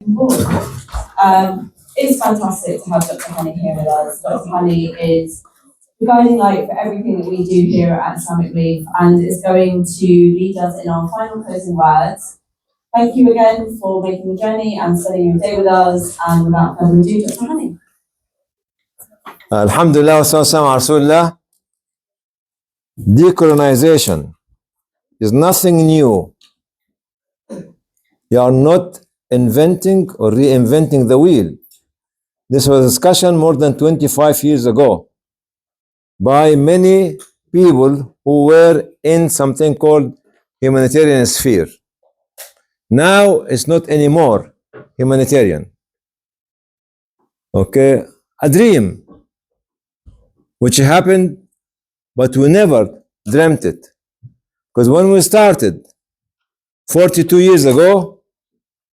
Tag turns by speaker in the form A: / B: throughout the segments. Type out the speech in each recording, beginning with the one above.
A: looking forward. It's fantastic to have Dr. Honey here with us. Dr. Honey is the guiding light for everything that we do here at Islamic Belief and is going to lead us in our final closing words. Thank you again for making the journey and spending your day with us. And without further ado, Dr. Honey.
B: Alhamdulillah wa sallallahu ala Rasulullah. Decolonization is nothing new. You are not inventing or reinventing the wheel. This was a discussion more than 25 years ago by many people who were in something called humanitarian sphere. Now it's not anymore humanitarian. Okay, a dream which happened, but we never dreamt it. Because when we started 42 years ago,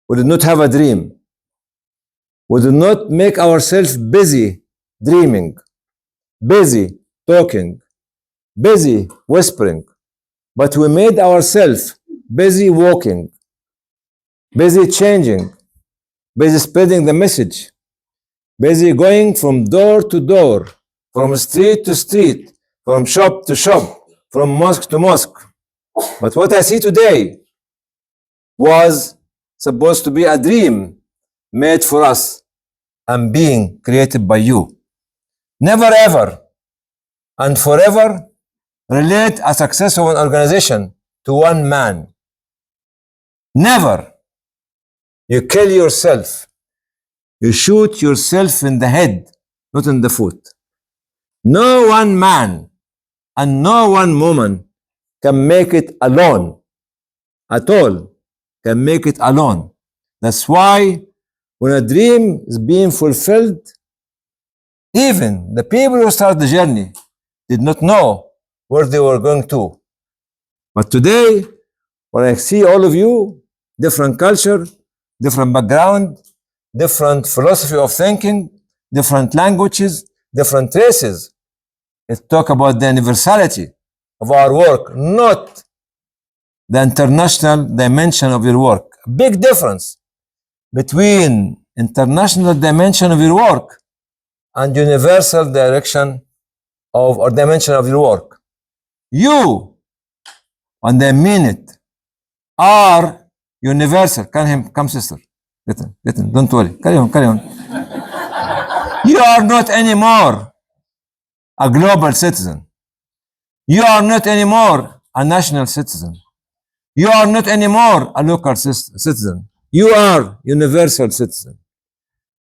B: we did not have a dream. We did not make ourselves busy dreaming, busy talking, busy whispering, but we made ourselves busy walking, busy changing, busy spreading the message, busy going from door to door, from street to street, from shop to shop, from mosque to mosque. But what I see today was supposed to be a dream made for us and being created by you. Never ever and forever relate a success of an organization to one man. Never. You kill yourself. You shoot yourself in the head, not in the foot. No one man and no one woman can make it alone at all, can make it alone. That's why when a dream is being fulfilled, even the people who started the journey did not know where they were going to. But today, when I see all of you, different culture, different background, different philosophy of thinking, different languages, different races, it talk about the universality of our work, not the international dimension of your work. Big difference between international dimension of your work and universal direction of or dimension of your work. You, and I mean it, are universal. Come sister. Get in. Don't worry. Carry on. You are not anymore a global citizen. You are not anymore a national citizen. You are not anymore a local citizen. You are universal citizen.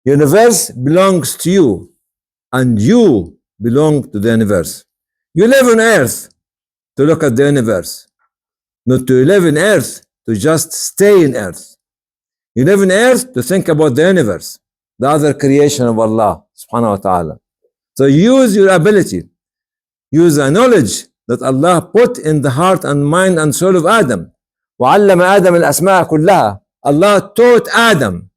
B: Universe belongs to you, and you belong to the universe. You live on earth to look at the universe, not to live in earth to just stay in earth. You live in earth to think about the universe, the other creation of Allah subhanahu wa ta'ala. So use your ability, use the knowledge that Allah put in the heart and mind and soul of Adam. وَعَلَّمَ آدَمَ الْأَسْمَاءَ كُلَّهَا. Allah taught Adam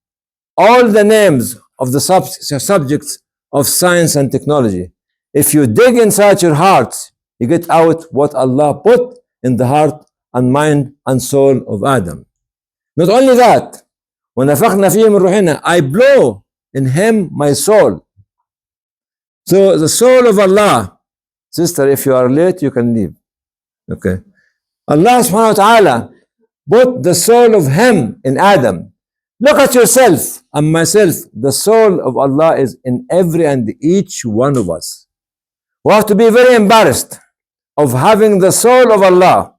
B: all the names of the subjects of science and technology. If you dig inside your heart, you get out what Allah put in the heart and mind and soul of Adam. Not only that, وَنَفَخْنَا فِيهِ مِنْ رُوحِنَا, I blow in him my soul. So the soul of Allah, sister, if you are late, you can leave. Okay. Allah subhanahu wa ta'ala put the soul of him in Adam. Look at yourself and myself. The soul of Allah is in every and each one of us. We have to be very embarrassed of having the soul of Allah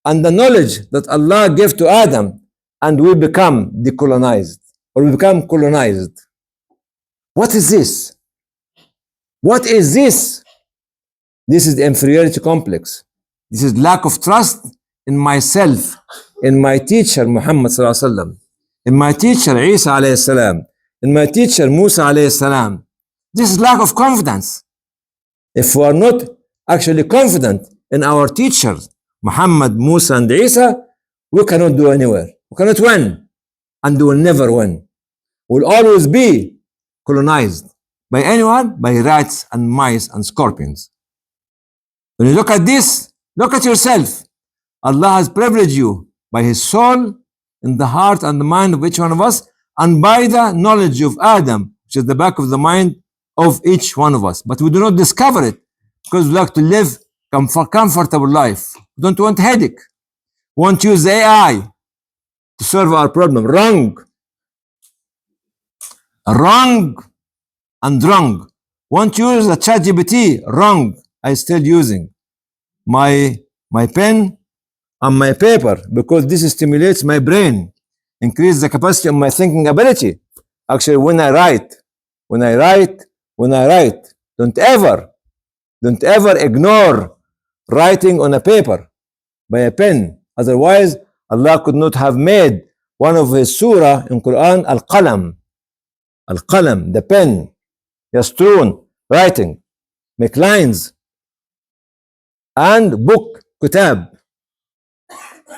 B: and the knowledge that Allah gave to Adam, and we become decolonized or we become colonized. What is this? What is this? This is the inferiority complex. This is lack of trust in myself, in my teacher Muhammad sallallahu alaihi wasallam, in my teacher Isa alayhi salam, in my teacher Musa alayhi salam. This is lack of confidence. If we are not actually confident in our teachers Muhammad, Musa and Isa, we cannot do anywhere. We cannot win, and we will never win. We will always be colonized by anyone, by rats and mice and scorpions. When you look at this, look at yourself. Allah has privileged you by His soul in the heart and the mind of each one of us, and by the knowledge of Adam, which is the back of the mind of each one of us. But we do not discover it because we like to live comfortable life. We don't want headache. We want to use the AI to solve our problem. Wrong. Wrong and wrong. Want to use the ChatGPT? Wrong. I still using my pen and my paper because this stimulates my brain, increase the capacity of my thinking ability. Actually, when I write, don't ever ignore writing on a paper by a pen. Otherwise, Allah could not have made one of his surah in Quran al-qalam, the pen, yasturun, writing, make lines, and book, kutab,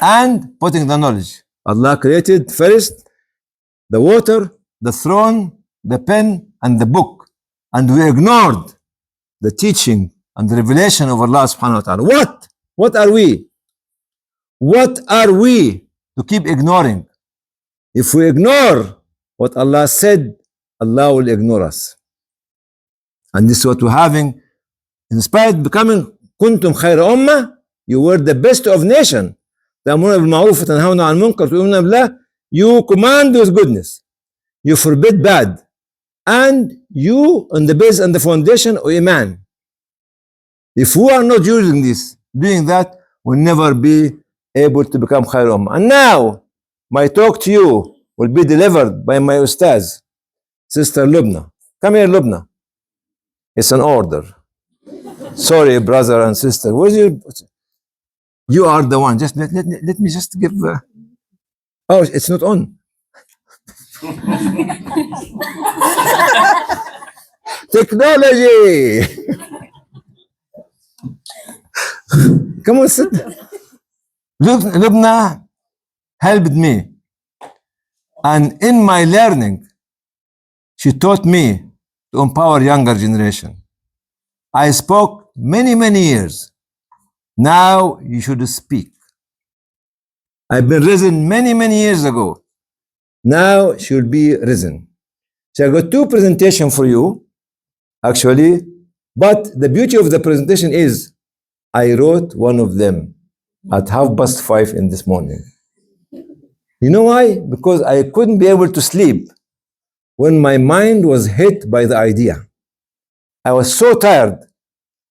B: and putting the knowledge. Allah created first the water, the throne, the pen, and the book, and we ignored the teaching and the revelation of Allah subhanahu wa ta'ala. What are we? What are we to keep ignoring? If we ignore what Allah said, Allah will ignore us. And this is what we're having. In spite of becoming kuntum khayra ummah, you were the best of nation. تأمرون بالمعروف وتنهون عن المنكر وتؤمنون بالله. You command with goodness. You forbid bad. And you on the base and the foundation of Iman. If we are not using this, doing that, we'll never be able to become khayra ummah. And now, my talk to you will be delivered by my ustaz, Sister Lubna. Come here, Lubna. It's an order. Sorry, brother and sister. Where's your... You are the one. Just let me just give... Oh, it's not on. Technology! Come on, sit. Lubna helped me. And in my learning, she taught me to empower younger generation. I spoke many years. Now you should speak. I've been risen many years ago. Now she will be risen. So I got two presentations for you, actually. But the beauty of the presentation is I wrote one of them at 5:30 in this morning. You know why? Because I couldn't be able to sleep when my mind was hit by the idea. I was so tired.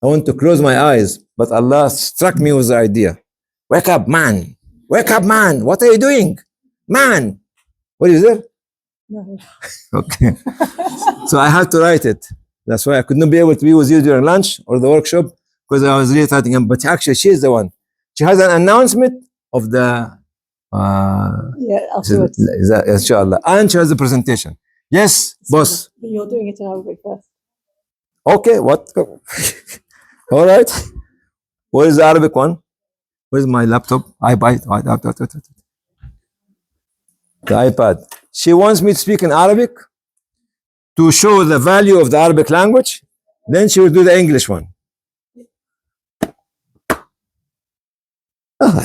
B: I want to close my eyes, but Allah struck me with the idea. Wake up, man. Wake up, man. What are you doing? Man. What is it? No. Okay. So I had to write it. That's why I could not be able to be with you during lunch or the workshop because I was really writing him. But actually, she's the one. She has an announcement of the... afterwards. Inshallah. And she has the presentation. Yes, boss.
C: But you're doing it in Arabic first.
B: Okay, what? All right. Where is the Arabic one? Where's my laptop? iPad. The iPad. She wants me to speak in Arabic to show the value of the Arabic language. Then she will do the English one.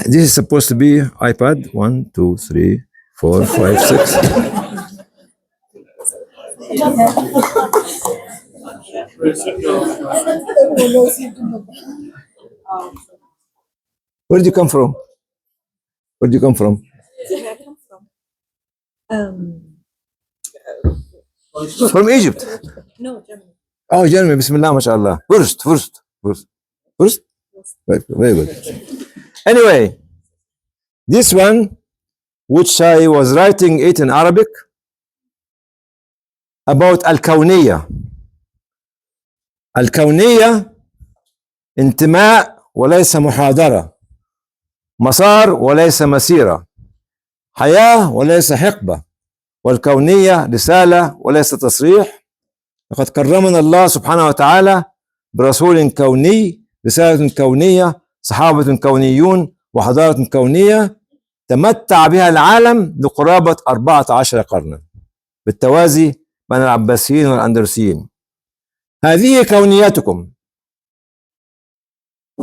B: This is supposed to be iPad. 1, 2, 3, 4, 5, 6. Where did you come from? Where did you come from? From Egypt.
C: No, Germany.
B: Oh, Germany. Bismillah, mashallah. First. Very good. Anyway, this one, which I was writing it in Arabic, about الكونية. الكونية انتماء وليس محاضرة، مسار وليس مسيرة، حياة وليس حقبة، والكونية رسالة وليس تصريح. لقد كرمنا الله سبحانه وتعالى برسول كوني، رسالة كونية، صحابة كونيون، وحضارة كونية تمتع بها العالم لقرابة 14 قرنا بالتوازي بين العباسيين والأندلسيين. هذه كونيتكم،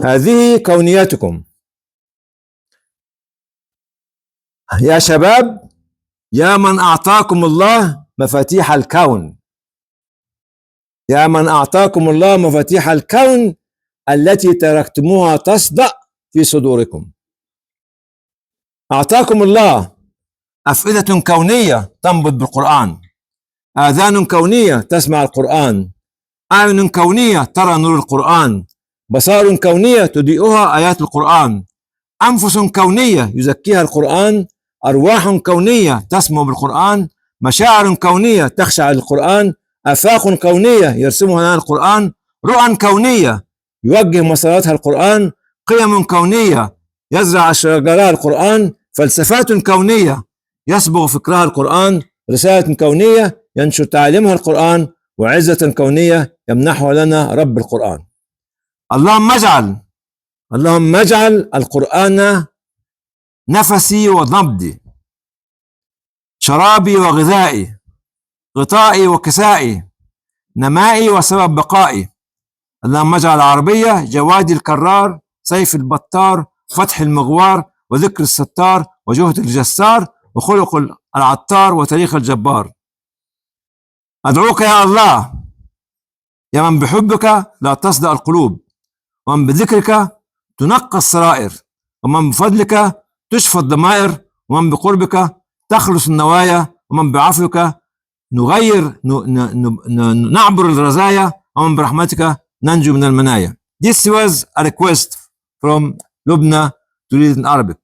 B: هذه كونيتكم يا شباب يا من أعطاكم الله مفاتيح الكون، يا من أعطاكم الله مفاتيح الكون التي تركتموها تصدأ في صدوركم. أعطاكم الله أفئدة كونية تنبض بالقرآن، آذان كونية تسمع القرآن، أعين كونية ترى نور القرآن، بصائر كونية تضيئها آيات القرآن، أنفس كونية يزكيها القرآن، أرواح كونية تسمو بالقرآن، مشاعر كونية تخشع للقرآن، آفاق كونية يرسمها لنا القرآن، رؤى كونية يوجه مساراتها القرآن، قيم كونية يزرع شجرها القرآن، فلسفات كونية يصبغ فكرها القرآن، رسالة كونية ينشر تعاليمها القرآن، وعزة كونية يمنحها لنا رب القرآن. اللهم اجعل القرآن نفسي ونبضي، شرابي وغذائي، غطائي وكسائي، نمائي وسبب بقائي. اللهم اجعل العربية جوادي الكرار، سيف البطار، فتح المغوار، وذكر الستار، وجهد الجسار، وخلق العطار، وتاريخ الجبار. أدعوك يا الله يا من بحبك لا تصدأ القلوب، ومن بذكرك تنقى السرائر، ومن بفضلك تشفى الضمائر، ومن بقربك تخلص النوايا، ومن بعفوك نعبر الرزايا، ومن برحمتك ننجو من المنايا. This was a request from Lubna to read in Arabic.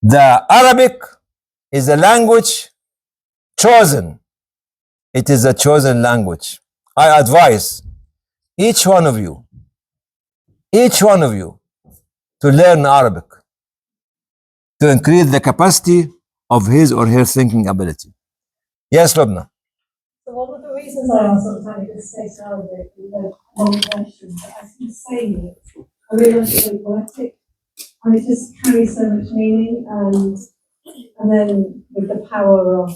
B: The Arabic is a language chosen. It is a chosen language. I advise each one of you to learn Arabic to increase the capacity of his or her thinking ability. Yes, Lubna.
D: So one of the reasons I asked sometimes to stay Arabic is a long question, but as you say it, I realise it's very poetic and it just carries so much meaning, and then with the power of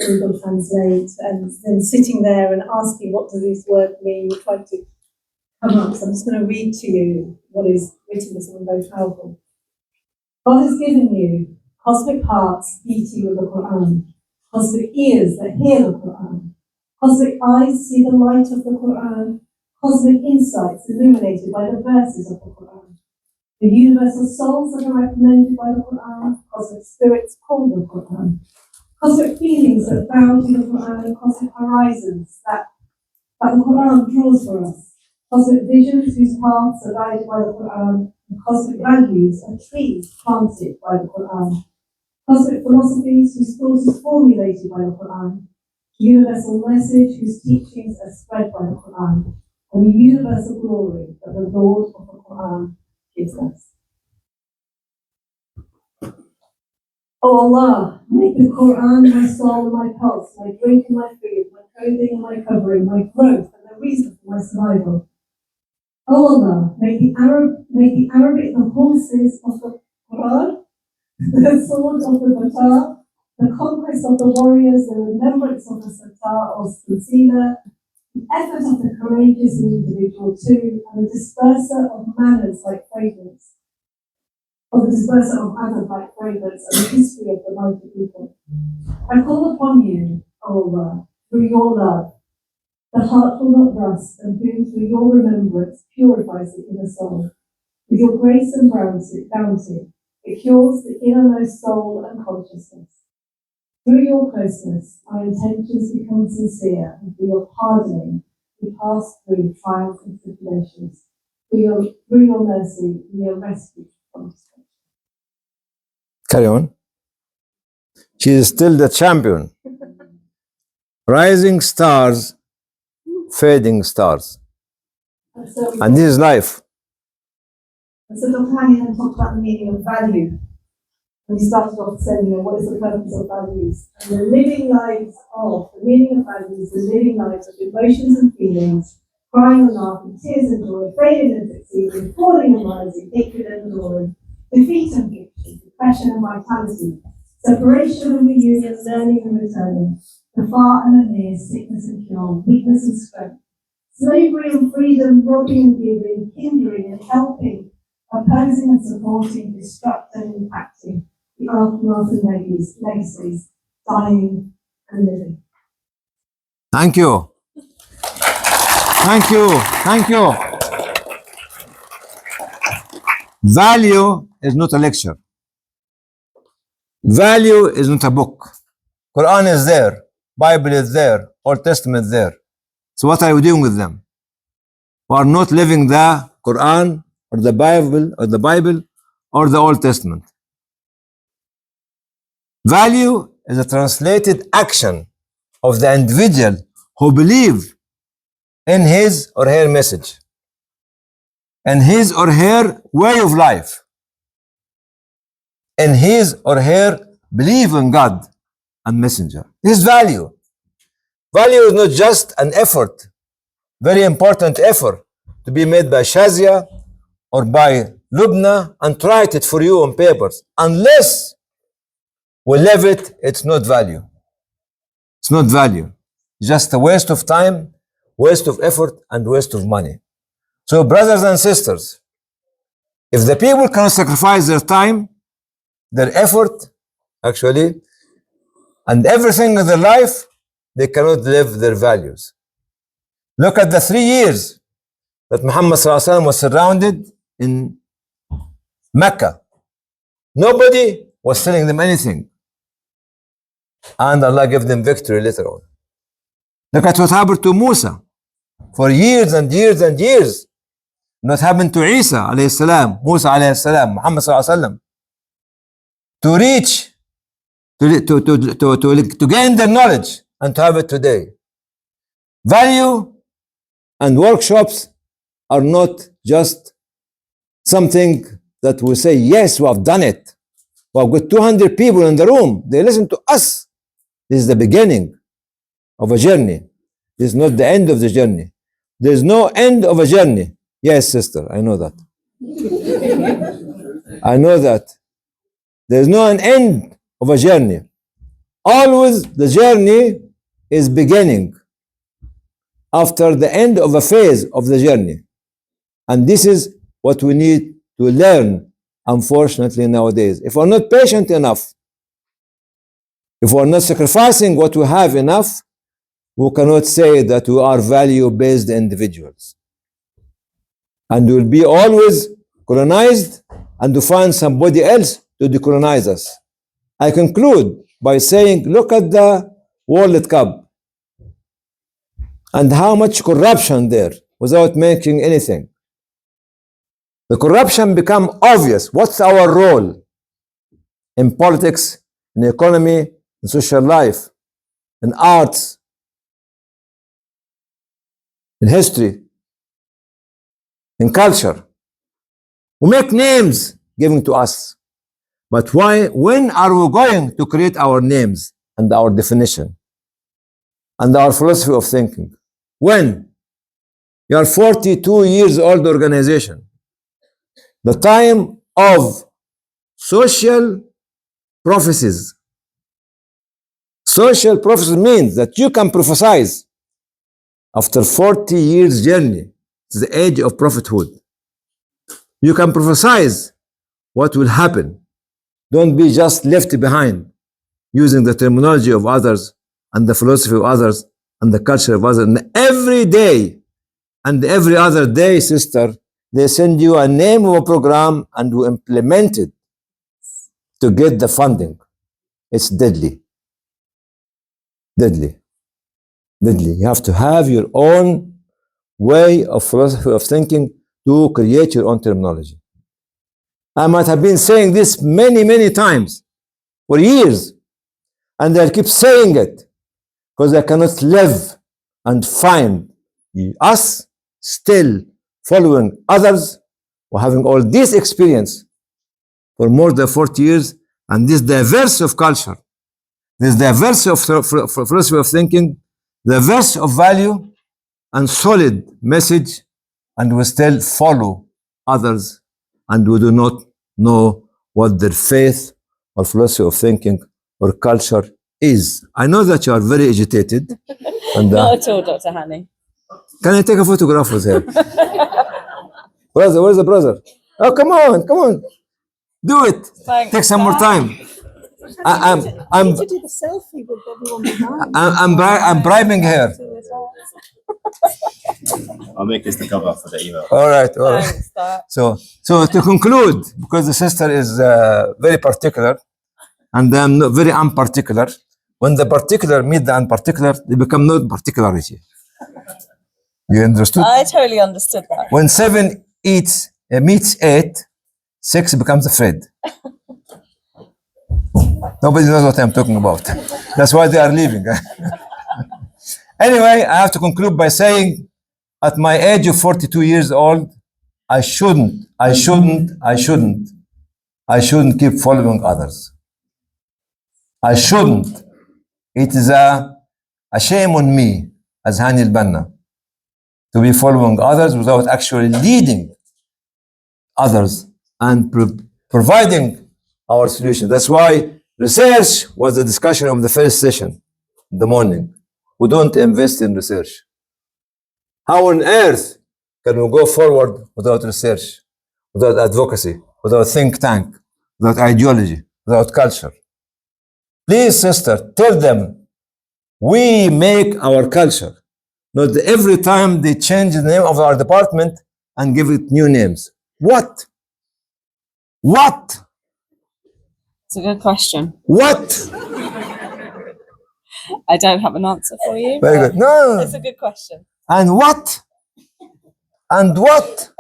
D: Google Translate and then sitting there and asking what does this word mean, we're trying to come up. So I'm just going to read to you what is written as something very powerful. God has given you cosmic hearts beating with the Quran, cosmic ears that hear the Quran, cosmic eyes see the light of the Quran, cosmic insights illuminated by the verses of the Quran, the universal souls that are recommended by the Quran, cosmic spirits called the Quran, cosmic feelings that bound to the Quran, cosmic horizons that the Quran draws for us, cosmic visions whose paths are guided by the Quran, and cosmic values are trees planted by the Quran, cosmic philosophies whose thought is formulated by the Quran, universal message whose teachings are spread by the Quran, and the universal glory that the Lord of the Quran gives us. O Allah, make the Quran my soul, my pulse, my drink and my food, my clothing and my covering, my growth and the reason for my survival. O Allah, make the Arabic the horses of the Quran, the sword of the batar, the conquest of the warriors, the remembrance of the sattar or concealer, the effort of the courageous individual too, and the disperser of manners like fragrance, or the disperser of manners like fragrance, and the history of the mighty people. I call upon you, O Allah, through your love. The heart will not rust, and who through your remembrance purifies the inner soul. With your grace and bounty, it cures the innermost soul and consciousness. Through your closeness, our intentions become sincere, and through your pardoning, we pass through trials and tribulations. Through your mercy, we are rescued from destruction.
B: Carry on. She is still the champion. Rising stars, fading stars. And this is life.
D: And so Dr. Hani then talked about the meaning of value. And he started off saying, what is the purpose of values? And the meaning of values, the living lives of emotions and feelings, crying and laughing, tears and joy, failing and succeeding, falling and rising, hatred and glory, defeat and victory, depression and vitality, separation and reunion, learning and returning, the far and the near, sickness and cure, weakness and strength, slavery and freedom, robbing and giving, hindering and helping, opposing and supporting, destructing and impacting, the aftermath and legacies, dying and living.
B: Thank you. Thank you. Thank you. Value is not a lecture. Value is not a book. Quran is there. Bible is there. Old Testament is there. So what are we doing with them? We are not living the Quran or the Bible or the Old Testament. Value is a translated action of the individual who believe in his or her message, in his or her way of life, in his or her belief in God and messenger. This is value. Value is not just an effort, very important effort to be made by Shazia or by Lubna and write it for you on papers. Unless we live it, it's not value. It's not value. It's just a waste of time, waste of effort, and waste of money. So, brothers and sisters, if the people cannot sacrifice their time, their effort, actually, and everything in their life, they cannot live their values. Look at the 3 years that Muhammad ﷺ was surrounded in Mecca. Nobody was telling them anything. And Allah gave them victory later on. Look at what happened to Musa for years and years and years. What happened to Isa alayhi salam, Musa alayhi salam, Muhammad sallallahu alayhi wasallam. To reach, to gain their knowledge and to have it today. Value and workshops are not just something that we say, yes, we have done it. We have got 200 people in the room. They listen to us. This is the beginning of a journey. This is not the end of the journey. There is no end of a journey. Yes, sister, I know that. I know that. There is no an end of a journey. Always the journey is beginning after the end of a phase of the journey. And this is what we need to learn, unfortunately, nowadays. If we're not patient enough, if we're not sacrificing what we have enough, we cannot say that we are value-based individuals. And we'll be always colonized and to find somebody else to decolonize us. I conclude by saying, look at the World Cup and how much corruption there without making anything. The corruption become obvious. What's our role in politics, in economy, in social life, in arts, in history, in culture? We make names given to us. But why? When are we going to create our names and our definition and our philosophy of thinking? When? You are 42 years old organization. The time of social prophecies. Social prophecy means that you can prophesize after 40 years journey. It's the age of prophethood. You can prophesize what will happen. Don't be just left behind using the terminology of others and the philosophy of others and the culture of others. And every day and every other day, sister, they send you a name of a program and you implement it to get the funding. It's deadly. Deadly. Deadly. You have to have your own way of philosophy of thinking to create your own terminology. I might have been saying this many, many times for years, and I keep saying it because I cannot live and find us still following others or having all this experience for more than 40 years, and this diverse of culture, this diverse of philosophy of thinking, diverse of value and solid message, and we still follow others and we do not know what their faith or philosophy of thinking or culture is. I know that you are very agitated. And,
C: Not at all, Dr. Hani.
B: can I take a photograph with her? Brother, where's the brother? Oh, come on, come on. Do it.
C: Thanks.
B: Take some more time. I'm
C: You need to do the selfie with everyone behind.
B: I'm bribing her.
E: I'll make this the cover for the email.
B: All right, all right.
C: Thanks, that.
B: So to conclude, because the sister is very particular, and I'm not very unparticular. When the particular meet the unparticular, they become not particularity. You understood?
C: I totally understood that.
B: When 7 meets 8, 6 becomes afraid. Nobody knows what I'm talking about. That's why they are leaving. Anyway, I have to conclude by saying, at my age of 42 years old, I shouldn't keep following others. I shouldn't. It is a shame on me as Hani al-Banna to be following others without actually leading others and providing our solution. That's why research was the discussion of the first session in the morning. We don't invest in research. How on earth can we go forward without research, without advocacy, without think tank, without ideology, without culture? Please, sister, tell them we make our culture. Not every time they change the name of our department and give it new names. What? What?
C: It's a good question.
B: What?
C: I don't have an answer for you.
B: Very
C: but
B: good. No.
C: It's a good question.
B: And what? And what?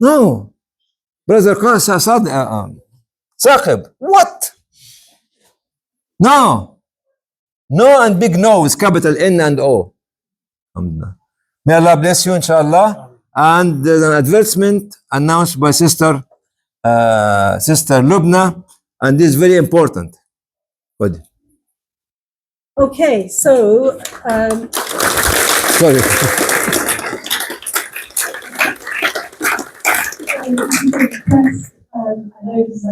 B: No. Brother Saqib, what? No. No and big no with capital N and O. May Allah bless you, inshallah. And there's an advertisement announced by Sister Lubna, and this is very important. Good.
D: Okay, so
B: Sorry.
D: I know this is